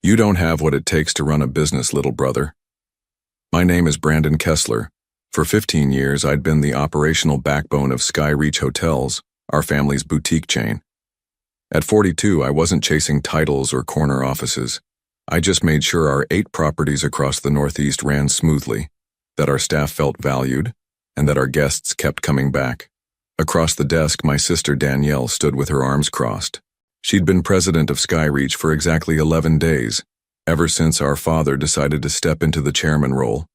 You don't have what it takes to run a business, little brother. My name is Brandon Kessler. For 15 years, I'd been the operational backbone of Skyreach Hotels, our family's boutique chain. At 42, I wasn't chasing titles or corner offices. I just made sure our 8 properties across the Northeast ran smoothly, that our staff felt valued, and that our guests kept coming back. Across the desk, my sister Danielle stood with her arms crossed. She'd been president of Skyreach for exactly 11 days, ever since our father decided to step into the chairman role.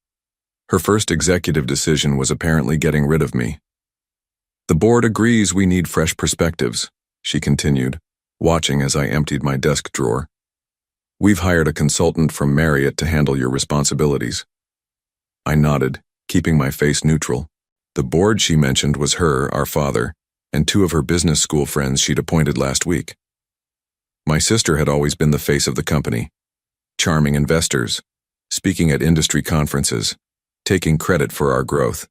Her first executive decision was apparently getting rid of me. The board agrees we need fresh perspectives, she continued, watching as I emptied my desk drawer. We've hired a consultant from Marriott to handle your responsibilities. I nodded, keeping my face neutral. The board she mentioned was her, our father, and 2 of her business school friends she'd appointed last week. My sister had always been the face of the company, charming investors, speaking at industry conferences, taking credit for our growth.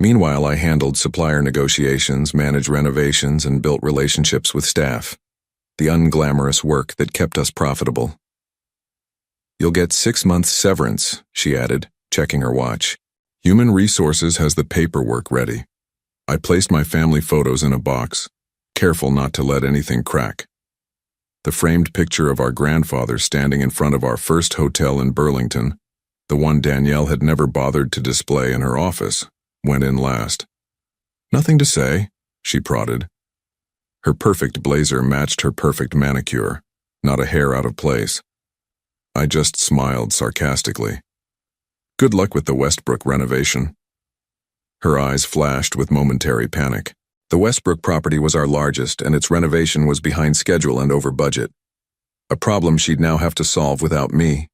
Meanwhile, I handled supplier negotiations, managed renovations, and built relationships with staff, the unglamorous work that kept us profitable. You'll get 6 months severance, she added, checking her watch. Human Resources has the paperwork ready. I placed my family photos in a box, careful not to let anything crack. The framed picture of our grandfather standing in front of our first hotel in Burlington, the one Danielle had never bothered to display in her office, went in last. Nothing to say, she prodded. Her perfect blazer matched her perfect manicure, not a hair out of place. I just smiled sarcastically. Good luck with the Westbrook renovation. Her eyes flashed with momentary panic. The Westbrook property was our largest, and its renovation was behind schedule and over budget. A problem she'd now have to solve without me.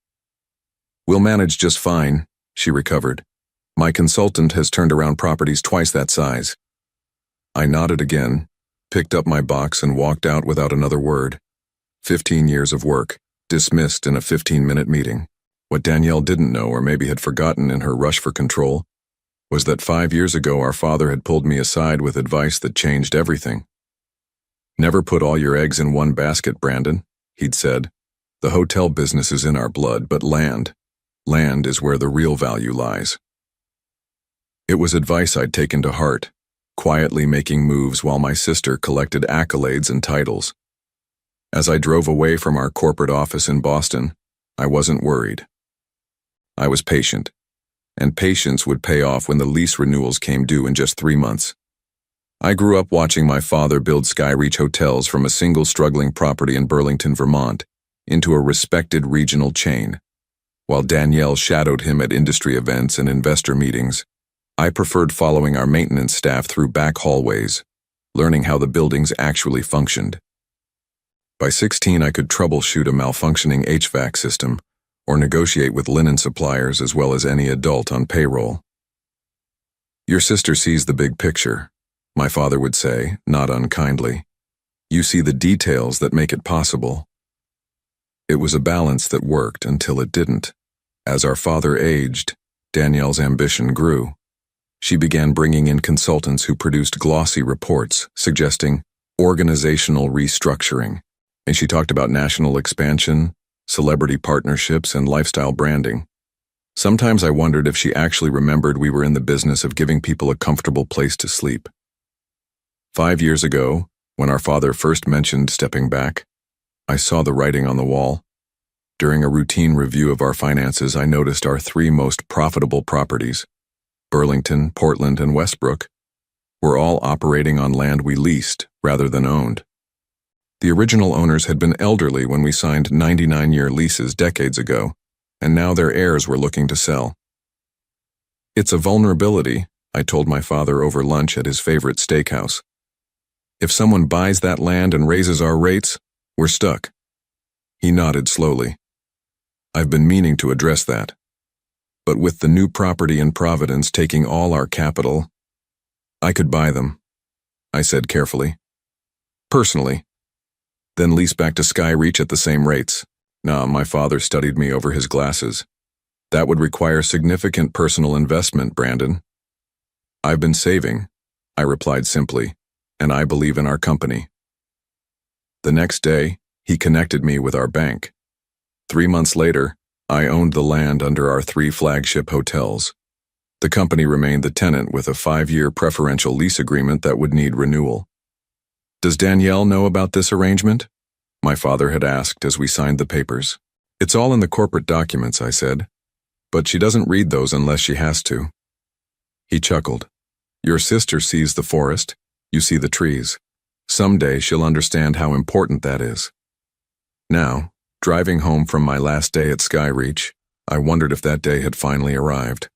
We'll manage just fine, she recovered. My consultant has turned around properties twice that size. I nodded again, picked up my box and walked out without another word. 15 years of work, dismissed in a 15-minute meeting. What Danielle didn't know, or maybe had forgotten in her rush for control, was that 5 years ago our father had pulled me aside with advice that changed everything. Never put all your eggs in one basket, Brandon, he'd said. The hotel business is in our blood, but land is where the real value lies. It was advice I'd taken to heart, quietly making moves while my sister collected accolades and titles. As I drove away from our corporate office in Boston, I wasn't worried. I was patient, and patience would pay off when the lease renewals came due in just 3 months. I grew up watching my father build Skyreach Hotels from a single struggling property in Burlington, Vermont, into a respected regional chain. While Danielle shadowed him at industry events and investor meetings, I preferred following our maintenance staff through back hallways, learning how the buildings actually functioned. By 16, I could troubleshoot a malfunctioning HVAC system, or negotiate with linen suppliers as well as any adult on payroll. Your sister sees the big picture, my father would say, not unkindly. You see the details that make it possible. It was a balance that worked until it didn't. As our father aged, Danielle's ambition grew. She began bringing in consultants who produced glossy reports suggesting organizational restructuring, and she talked about national expansion, celebrity partnerships, and lifestyle branding. Sometimes I wondered if she actually remembered we were in the business of giving people a comfortable place to sleep. 5 years ago, when our father first mentioned stepping back, I saw the writing on the wall. During a routine review of our finances, I noticed our 3 most profitable properties, Burlington, Portland, and Westbrook, were all operating on land we leased rather than owned. The original owners had been elderly when we signed 99-year leases decades ago, and now their heirs were looking to sell. It's a vulnerability, I told my father over lunch at his favorite steakhouse. If someone buys that land and raises our rates, we're stuck. He nodded slowly. I've been meaning to address that. But with the new property in Providence taking all our capital, I could buy them, I said carefully. Personally. Then lease back to Skyreach at the same rates. Nah, my father studied me over his glasses. That would require significant personal investment, Brandon. I've been saving, I replied simply, and I believe in our company. The next day, he connected me with our bank. 3 months later, I owned the land under our 3 flagship hotels. The company remained the tenant with a 5-year preferential lease agreement that would need renewal. "Does Danielle know about this arrangement?" my father had asked as we signed the papers. "It's all in the corporate documents," I said, "but she doesn't read those unless she has to." He chuckled. "Your sister sees the forest, you see the trees. Someday she'll understand how important that is." Now, driving home from my last day at Skyreach, I wondered if that day had finally arrived.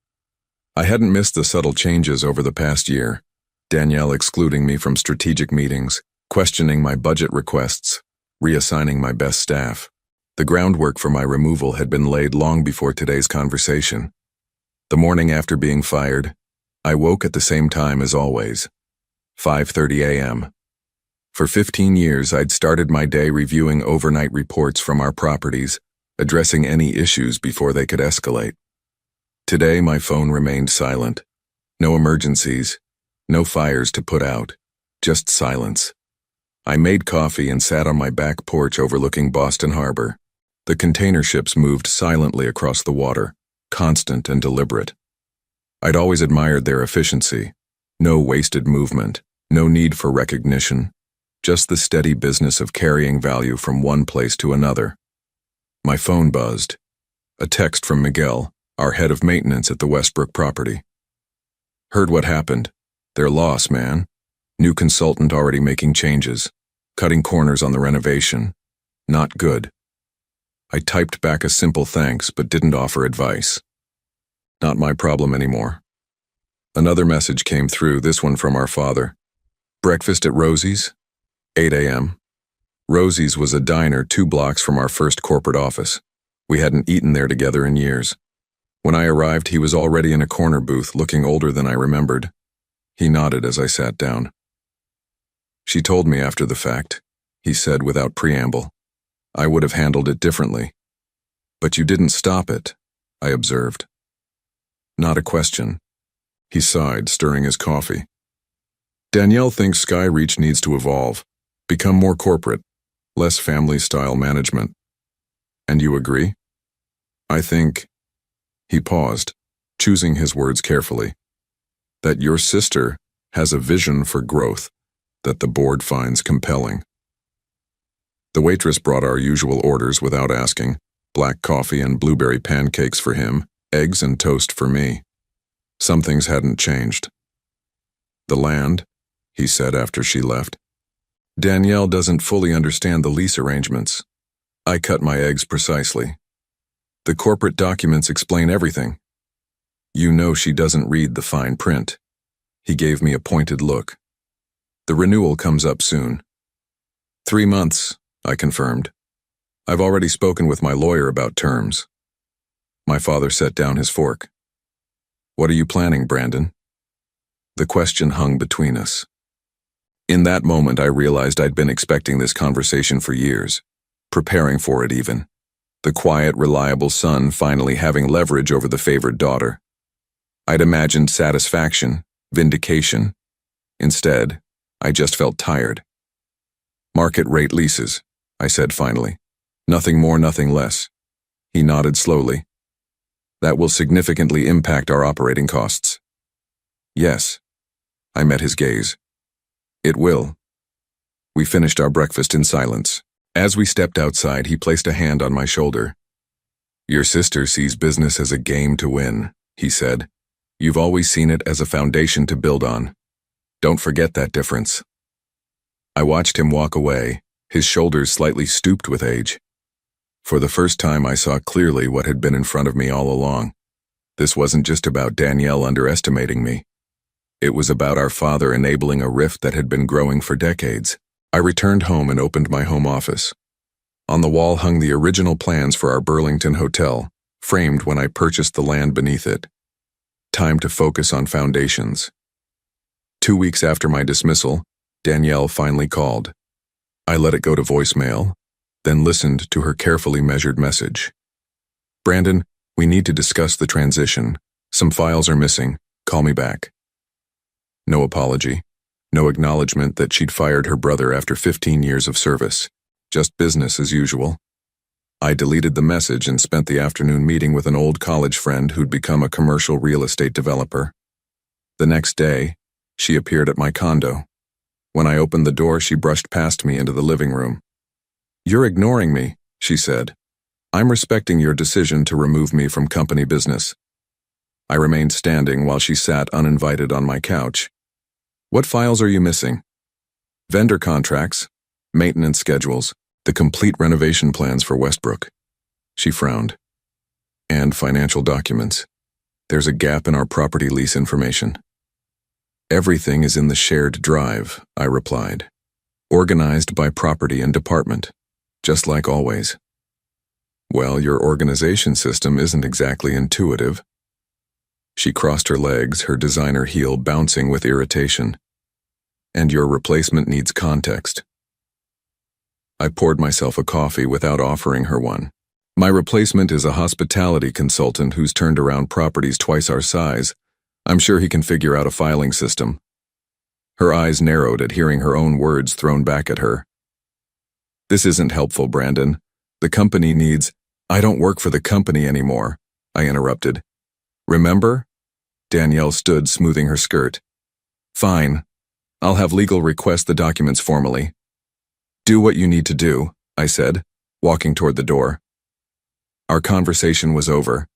I hadn't missed the subtle changes over the past year, Danielle excluding me from strategic meetings, questioning my budget requests, reassigning my best staff. The groundwork for my removal had been laid long before today's conversation. The morning after being fired, I woke at the same time as always, 5:30 a.m. For 15 years, I'd started my day reviewing overnight reports from our properties, addressing any issues before they could escalate. Today, my phone remained silent. No emergencies, no fires to put out, just silence. I made coffee and sat on my back porch overlooking Boston Harbor. The container ships moved silently across the water, constant and deliberate. I'd always admired their efficiency. No wasted movement, no need for recognition, just the steady business of carrying value from one place to another. My phone buzzed. A text from Miguel, our head of maintenance at the Westbrook property. "Heard what happened. Their loss, man. New consultant already making changes, cutting corners on the renovation. Not good." I typed back a simple thanks but didn't offer advice. Not my problem anymore. Another message came through, this one from our father. "Breakfast at Rosie's? 8 a.m. Rosie's was a diner 2 blocks from our first corporate office. We hadn't eaten there together in years. When I arrived, he was already in a corner booth, looking older than I remembered. He nodded as I sat down. "She told me after the fact," he said without preamble. "I would have handled it differently." "But you didn't stop it," I observed. "Not a question." He sighed, stirring his coffee. "Danielle thinks Skyreach needs to evolve, become more corporate, less family-style management. And you agree?" "I think..." He paused, choosing his words carefully. "That your sister has a vision for growth that the board finds compelling." The waitress brought our usual orders without asking, black coffee and blueberry pancakes for him, eggs and toast for me. Some things hadn't changed. "The land," he said after she left. "Danielle doesn't fully understand the lease arrangements." I cut my eggs precisely. "The corporate documents explain everything." "You know she doesn't read the fine print." He gave me a pointed look. "The renewal comes up soon." 3 months, I confirmed. "I've already spoken with my lawyer about terms." My father set down his fork. "What are you planning, Brandon?" The question hung between us. In that moment, I realized I'd been expecting this conversation for years, preparing for it even. The quiet, reliable son finally having leverage over the favored daughter. I'd imagined satisfaction, vindication. Instead, I just felt tired. "Market rate leases," I said finally. "Nothing more, nothing less." He nodded slowly. "That will significantly impact our operating costs." "Yes." I met his gaze. "It will." We finished our breakfast in silence. As we stepped outside, he placed a hand on my shoulder. "Your sister sees business as a game to win," he said. "You've always seen it as a foundation to build on. Don't forget that difference." I watched him walk away, his shoulders slightly stooped with age. For the first time, I saw clearly what had been in front of me all along. This wasn't just about Danielle underestimating me. It was about our father enabling a rift that had been growing for decades. I returned home and opened my home office. On the wall hung the original plans for our Burlington hotel, framed when I purchased the land beneath it. Time to focus on foundations. 2 weeks after my dismissal, Danielle finally called. I let it go to voicemail, then listened to her carefully measured message. "Brandon, we need to discuss the transition. Some files are missing. Call me back." No apology. No acknowledgement that she'd fired her brother after 15 years of service. Just business as usual. I deleted the message and spent the afternoon meeting with an old college friend who'd become a commercial real estate developer. The next day, she appeared at my condo. When I opened the door, she brushed past me into the living room. "You're ignoring me," she said. "I'm respecting your decision to remove me from company business." I remained standing while she sat uninvited on my couch. "What files are you missing?" "Vendor contracts, maintenance schedules, the complete renovation plans for Westbrook." She frowned. "And financial documents. There's a gap in our property lease information." "Everything is in the shared drive," I replied. "Organized by property and department, just like always." "Well, your organization system isn't exactly intuitive." She crossed her legs, her designer heel bouncing with irritation. "And your replacement needs context." I poured myself a coffee without offering her one. "My replacement is a hospitality consultant who's turned around properties twice our size. I'm sure he can figure out a filing system." Her eyes narrowed at hearing her own words thrown back at her. "This isn't helpful, Brandon. The company needs—" "I don't work for the company anymore," I interrupted. "Remember?" Danielle stood, smoothing her skirt. "Fine. I'll have legal request the documents formally." "Do what you need to do," I said, walking toward the door. Our conversation was over.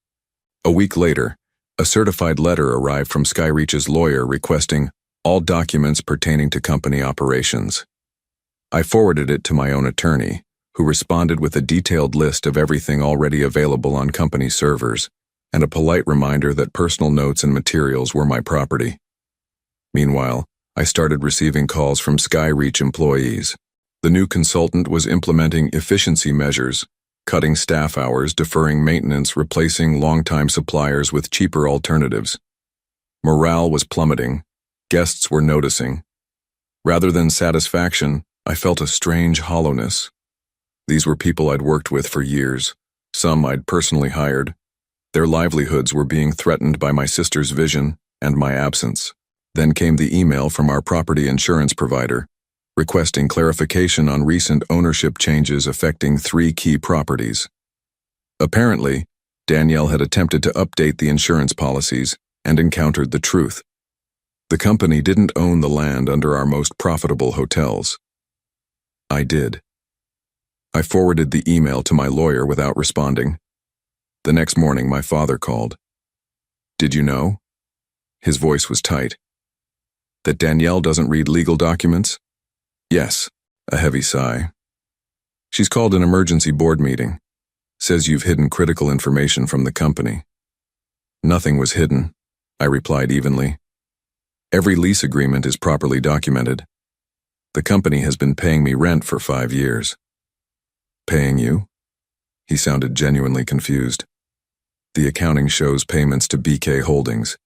A week later, a certified letter arrived from Skyreach's lawyer requesting all documents pertaining to company operations. I forwarded it to my own attorney, who responded with a detailed list of everything already available on company servers, and a polite reminder that personal notes and materials were my property. Meanwhile, I started receiving calls from Skyreach employees. The new consultant was implementing efficiency measures, cutting staff hours, deferring maintenance, replacing longtime suppliers with cheaper alternatives. Morale was plummeting. Guests were noticing. Rather than satisfaction, I felt a strange hollowness. These were people I'd worked with for years, some I'd personally hired. Their livelihoods were being threatened by my sister's vision and my absence. Then came the email from our property insurance provider, requesting clarification on recent ownership changes affecting 3 key properties. Apparently, Danielle had attempted to update the insurance policies and encountered the truth. The company didn't own the land under our most profitable hotels. I did. I forwarded the email to my lawyer without responding. The next morning, my father called. "Did you know?" His voice was tight. "That Danielle doesn't read legal documents?" "Yes," a heavy sigh. "She's called an emergency board meeting. Says you've hidden critical information from the company." "Nothing was hidden," I replied evenly. "Every lease agreement is properly documented. The company has been paying me rent for 5 years." "Paying you?" He sounded genuinely confused. "The accounting shows payments to BK Holdings.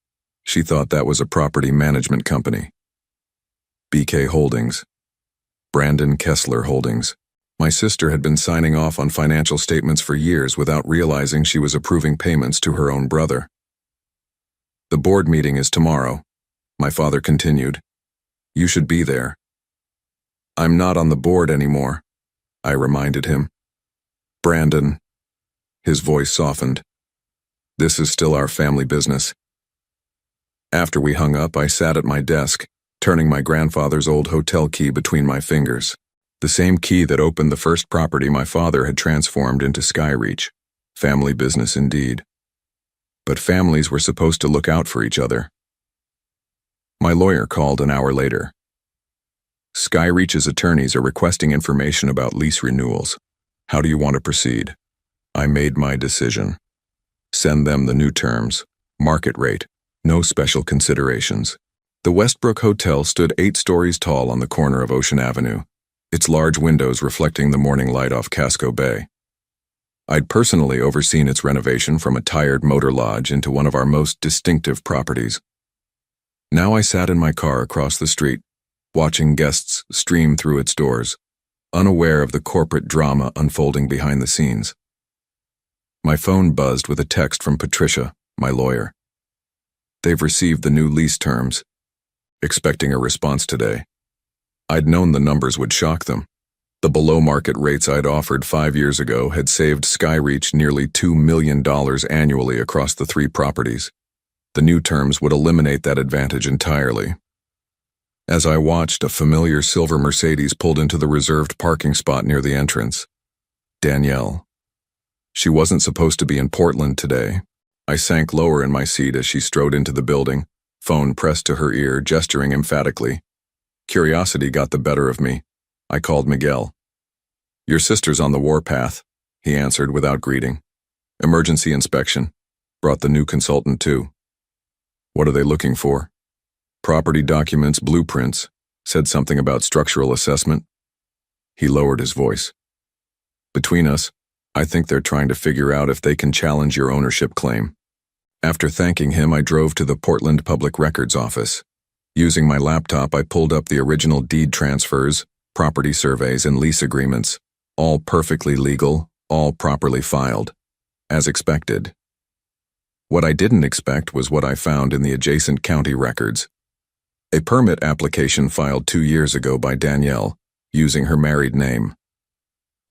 She thought that was a property management company." BK Holdings. Brandon Kessler Holdings. My sister had been signing off on financial statements for years without realizing she was approving payments to her own brother. "The board meeting is tomorrow," my father continued. "You should be there." "I'm not on the board anymore," I reminded him. "Brandon." His voice softened. "This is still our family business." After we hung up, I sat at my desk, turning my grandfather's old hotel key between my fingers. The same key that opened the first property my father had transformed into Skyreach. Family business indeed. But families were supposed to look out for each other. My lawyer called an hour later. "Skyreach's attorneys are requesting information about lease renewals. How do you want to proceed?" I made my decision. Send them the new terms, market rate, no special considerations. The Westbrook Hotel stood 8 stories tall on the corner of Ocean Avenue, its large windows reflecting the morning light off Casco Bay. I'd personally overseen its renovation from a tired motor lodge into one of our most distinctive properties. Now I sat in my car across the street, watching guests stream through its doors, unaware of the corporate drama unfolding behind the scenes. My phone buzzed with a text from Patricia, my lawyer. "They've received the new lease terms. Expecting a response today." I'd known the numbers would shock them, The below-market rates I'd offered 5 years ago had saved Skyreach nearly $2 million annually across the 3 properties. The new terms would eliminate that advantage entirely. As I watched, a familiar silver Mercedes pulled into the reserved parking spot near the entrance. Danielle. She wasn't supposed to be in Portland today. I sank lower in my seat as she strode into the building, phone pressed to her ear, gesturing emphatically. Curiosity got the better of me. I called Miguel. "Your sister's on the warpath," he answered without greeting. "Emergency inspection. Brought the new consultant too." "What are they looking for?" "Property documents, blueprints. Said something about structural assessment." He lowered his voice. "Between us, I think they're trying to figure out if they can challenge your ownership claim." After thanking him, I drove to the Portland Public Records Office. Using my laptop, I pulled up the original deed transfers, property surveys, and lease agreements, all perfectly legal, all properly filed, as expected. What I didn't expect was what I found in the adjacent county records. A permit application filed 2 years ago by Danielle, using her married name.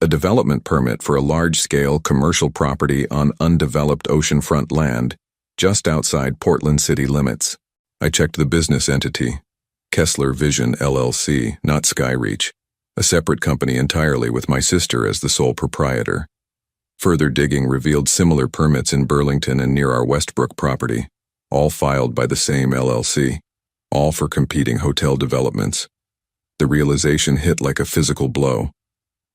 A development permit for a large-scale commercial property on undeveloped oceanfront land, just outside Portland city limits. I checked the business entity, Kessler Vision LLC, not Skyreach, a separate company entirely with my sister as the sole proprietor. Further digging revealed similar permits in Burlington and near our Westbrook property, all filed by the same LLC, all for competing hotel developments. The realization hit like a physical blow.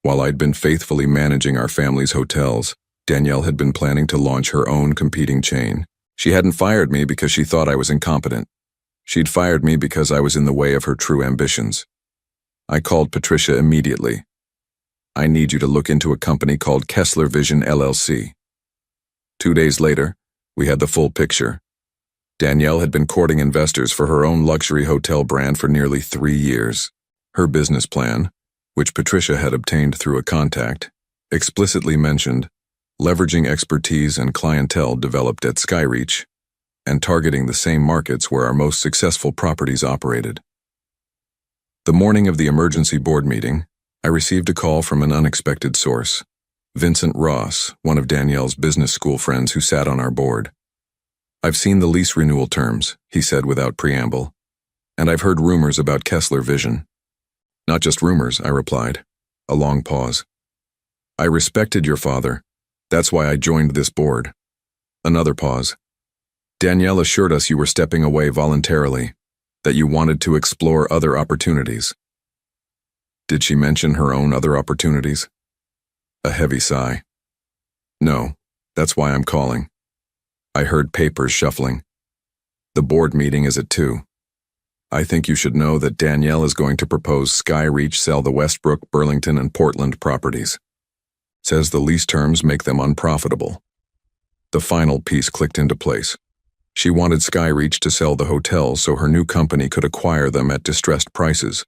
While I'd been faithfully managing our family's hotels, Danielle had been planning to launch her own competing chain. She hadn't fired me because she thought I was incompetent. She'd fired me because I was in the way of her true ambitions. I called Patricia immediately. "I need you to look into a company called Kessler Vision LLC." 2 days later, we had the full picture. Danielle had been courting investors for her own luxury hotel brand for nearly 3 years. Her business plan, which Patricia had obtained through a contact, explicitly mentioned leveraging expertise and clientele developed at Skyreach and targeting the same markets where our most successful properties operated. The morning of the emergency board meeting, I received a call from an unexpected source, Vincent Ross, one of Danielle's business school friends who sat on our board. "I've seen the lease renewal terms," he said without preamble, "and I've heard rumors about Kessler Vision." "Not just rumors," I replied. A long pause. "I respected your father. That's why I joined this board." Another pause. "Danielle assured us you were stepping away voluntarily, that you wanted to explore other opportunities." "Did she mention her own other opportunities?" A heavy sigh. "No, that's why I'm calling." I heard papers shuffling. "The board meeting is at 2. I think you should know that Danielle is going to propose Skyreach sell the Westbrook, Burlington, and Portland properties. Says the lease terms make them unprofitable." The final piece clicked into place. She wanted Skyreach to sell the hotels so her new company could acquire them at distressed prices.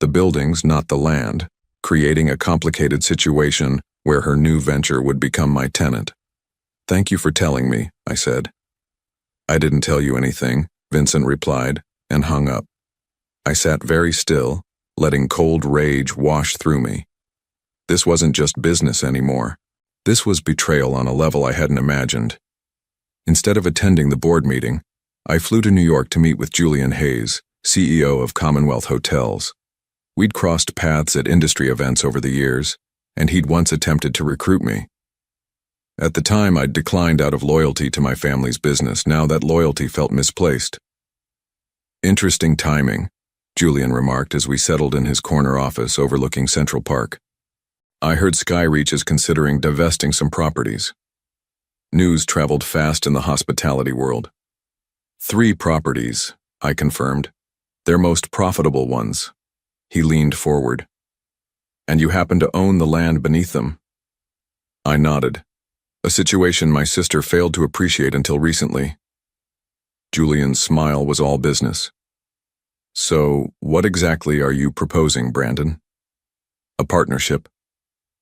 The buildings, not the land, creating a complicated situation where her new venture would become my tenant. "Thank you for telling me," I said. "I didn't tell you anything," Vincent replied, and hung up. I sat very still, letting cold rage wash through me. This wasn't just business anymore. This was betrayal on a level I hadn't imagined. Instead of attending the board meeting, I flew to New York to meet with Julian Hayes, CEO of Commonwealth Hotels. We'd crossed paths at industry events over the years, and he'd once attempted to recruit me. At the time, I'd declined out of loyalty to my family's business. Now that loyalty felt misplaced. "Interesting timing," Julian remarked as we settled in his corner office overlooking Central Park. "I heard Skyreach is considering divesting some properties." News traveled fast in the hospitality world. 3 properties, I confirmed. Their most profitable ones. He leaned forward. "And you happen to own the land beneath them?" I nodded. A situation my sister failed to appreciate until recently. Julian's smile was all business. "So, what exactly are you proposing, Brandon?" "A partnership.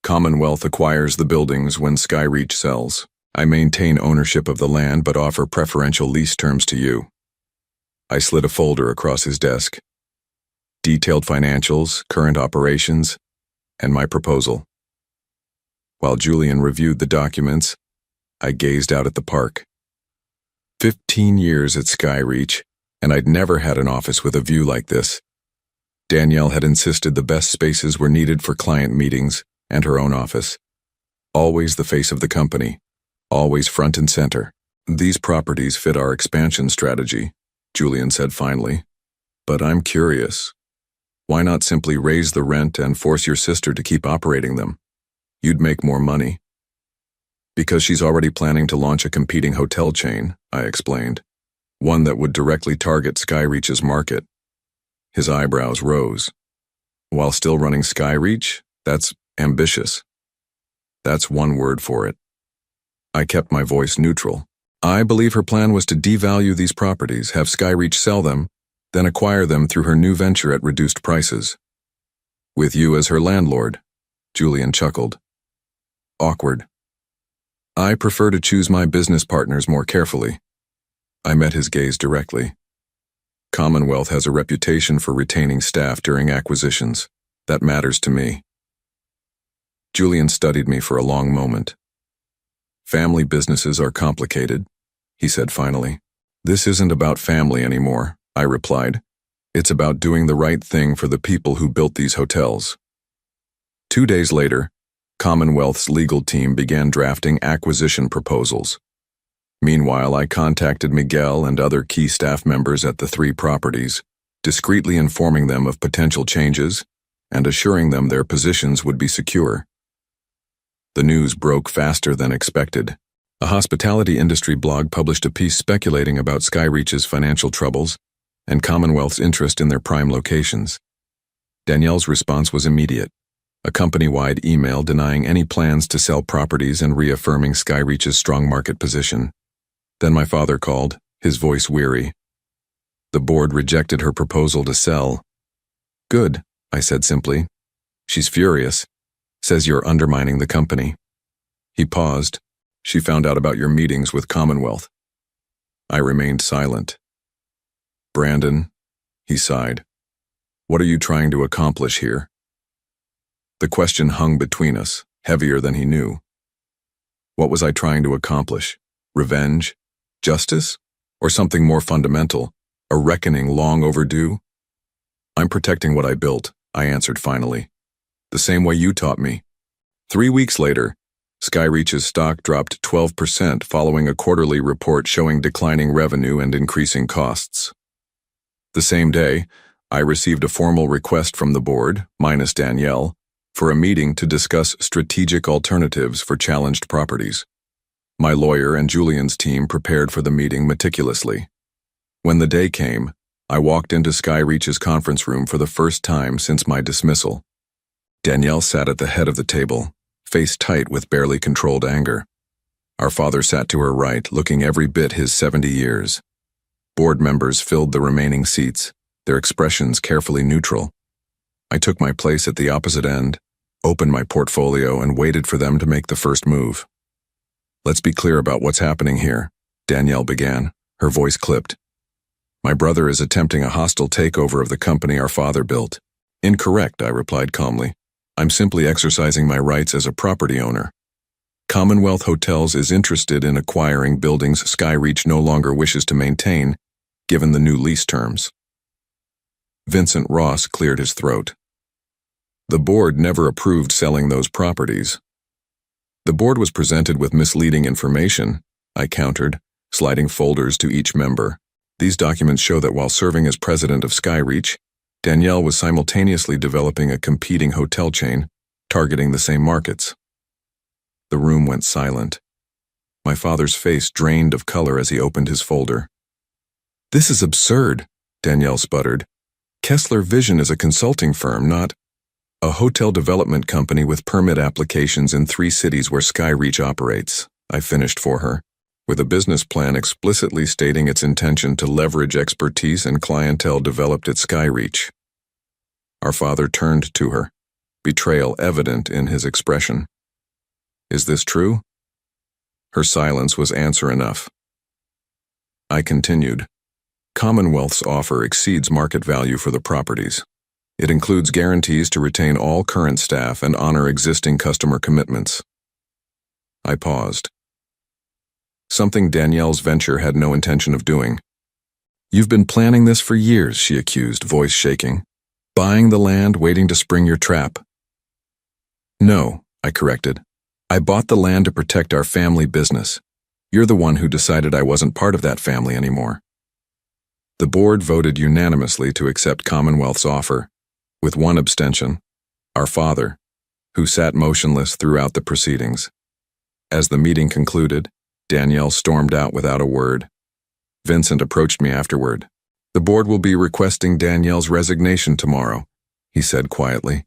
Commonwealth acquires the buildings when Skyreach sells. I maintain ownership of the land but offer preferential lease terms to you." I slid a folder across his desk. "Detailed financials, current operations, and my proposal. While Julian reviewed the documents, I gazed out at the park. 15 years at Skyreach, and I'd never had an office with a view like this. Danielle had insisted the best spaces were needed for client meetings and her own office. Always the face of the company, always front and center. These properties fit our expansion strategy, Julian said finally. But I'm curious. Why not simply raise the rent and force your sister to keep operating them? You'd make more money. Because she's already planning to launch a competing hotel chain, I explained. One that would directly target Skyreach's market. His eyebrows rose. While still running Skyreach, that's ambitious. That's one word for it. I kept my voice neutral. I believe her plan was to devalue these properties, have Skyreach sell them, then acquire them through her new venture at reduced prices. With you as her landlord, Julian chuckled. Awkward. I prefer to choose my business partners more carefully. I met his gaze directly. Commonwealth has a reputation for retaining staff during acquisitions. That matters to me. Julian studied me for a long moment. Family businesses are complicated, he said finally. This isn't about family anymore, I replied. It's about doing the right thing for the people who built these hotels. 2 days later, Commonwealth's legal team began drafting acquisition proposals. Meanwhile, I contacted Miguel and other key staff members at the 3 properties, discreetly informing them of potential changes and assuring them their positions would be secure. The news broke faster than expected. A hospitality industry blog published a piece speculating about Skyreach's financial troubles and Commonwealth's interest in their prime locations. Danielle's response was immediate. A company-wide email denying any plans to sell properties and reaffirming Skyreach's strong market position. Then my father called, his voice weary. The board rejected her proposal to sell. Good, I said simply. She's furious. Says you're undermining the company. He paused. She found out about your meetings with Commonwealth. I remained silent. Brandon, he sighed. What are you trying to accomplish here? The question hung between us, heavier than he knew. What was I trying to accomplish? Revenge? Justice? Or something more fundamental? A reckoning long overdue? I'm protecting what I built, I answered finally. The same way you taught me. 3 weeks later, Skyreach's stock dropped 12% following a quarterly report showing declining revenue and increasing costs. The same day, I received a formal request from the board, minus Danielle, for a meeting to discuss strategic alternatives for challenged properties. My lawyer and Julian's team prepared for the meeting meticulously. When the day came, I walked into Skyreach's conference room for the first time since my dismissal. Danielle sat at the head of the table, face tight with barely controlled anger. Our father sat to her right, looking every bit his 70 years. Board members filled the remaining seats, their expressions carefully neutral. I took my place at the opposite end, opened my portfolio, and waited for them to make the first move. Let's be clear about what's happening here, Danielle began, her voice clipped. My brother is attempting a hostile takeover of the company our father built. Incorrect, I replied calmly. I'm simply exercising my rights as a property owner. Commonwealth Hotels is interested in acquiring buildings Skyreach no longer wishes to maintain, given the new lease terms. Vincent Ross cleared his throat. The board never approved selling those properties. The board was presented with misleading information, I countered, sliding folders to each member. These documents show that while serving as president of Skyreach, Danielle was simultaneously developing a competing hotel chain, targeting the same markets. The room went silent. My father's face drained of color as he opened his folder. This is absurd, Danielle sputtered. Kessler Vision is a consulting firm, not a hotel development company with permit applications in 3 cities where Skyreach operates, I finished for her, with a business plan explicitly stating its intention to leverage expertise and clientele developed at Skyreach. Our father turned to her, betrayal evident in his expression. Is this true? Her silence was answer enough. I continued. Commonwealth's offer exceeds market value for the properties. It includes guarantees to retain all current staff and honor existing customer commitments. I paused. Something Danielle's venture had no intention of doing. You've been planning this for years, she accused, voice shaking. Buying the land, waiting to spring your trap. No, I corrected. I bought the land to protect our family business. You're the one who decided I wasn't part of that family anymore. The board voted unanimously to accept Commonwealth's offer, with one abstention, our father, who sat motionless throughout the proceedings. As the meeting concluded, Danielle stormed out without a word. Vincent approached me afterward. The board will be requesting Danielle's resignation tomorrow, he said quietly.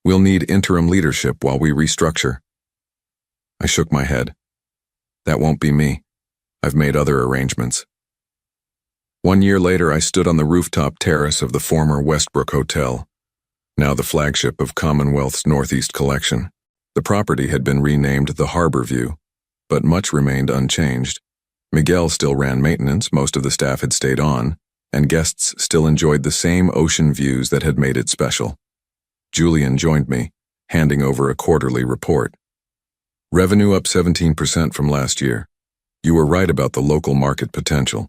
We'll need interim leadership while we restructure. I shook my head. That won't be me. I've made other arrangements. 1 year later, I stood on the rooftop terrace of the former Westbrook Hotel, now the flagship of Commonwealth's Northeast Collection. The property had been renamed the Harbor View, but much remained unchanged. Miguel still ran maintenance, most of the staff had stayed on, and guests still enjoyed the same ocean views that had made it special. Julian joined me, handing over a quarterly report. Revenue up 17% from last year. You were right about the local market potential.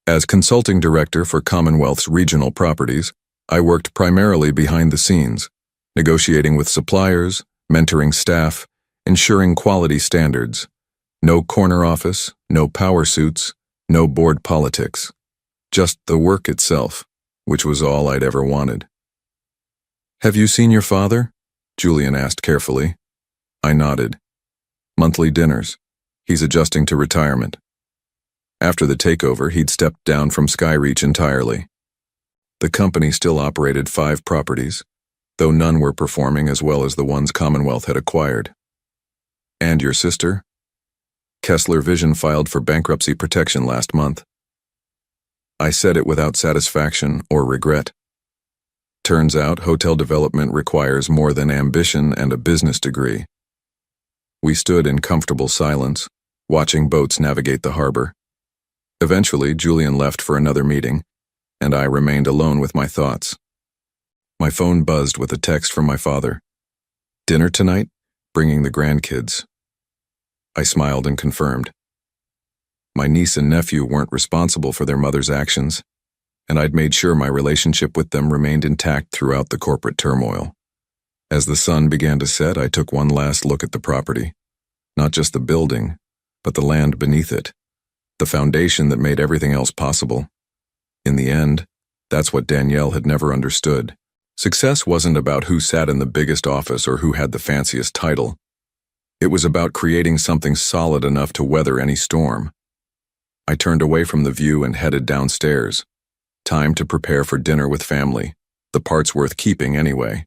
As consulting director for Commonwealth's regional properties, I worked primarily behind the scenes, negotiating with suppliers, mentoring staff, ensuring quality standards. No corner office, no power suits, no board politics. Just the work itself, which was all I'd ever wanted. Have you seen your father? Julian asked carefully. I nodded. Monthly dinners. He's adjusting to retirement. After the takeover, he'd stepped down from Skyreach entirely. The company still operated 5 properties, though none were performing as well as the ones Commonwealth had acquired. And your sister? Kessler Vision filed for bankruptcy protection last month. I said it without satisfaction or regret. Turns out hotel development requires more than ambition and a business degree. We stood in comfortable silence, watching boats navigate the harbor. Eventually, Julian left for another meeting, and I remained alone with my thoughts. My phone buzzed with a text from my father. Dinner tonight? Bringing the grandkids. I smiled and confirmed. My niece and nephew weren't responsible for their mother's actions, and I'd made sure my relationship with them remained intact throughout the corporate turmoil. As the sun began to set, I took one last look at the property. Not just the building, but the land beneath it. The foundation that made everything else possible. In the end, that's what Danielle had never understood. Success wasn't about who sat in the biggest office or who had the fanciest title. It was about creating something solid enough to weather any storm. I turned away from the view and headed downstairs. Time to prepare for dinner with family, the parts worth keeping anyway.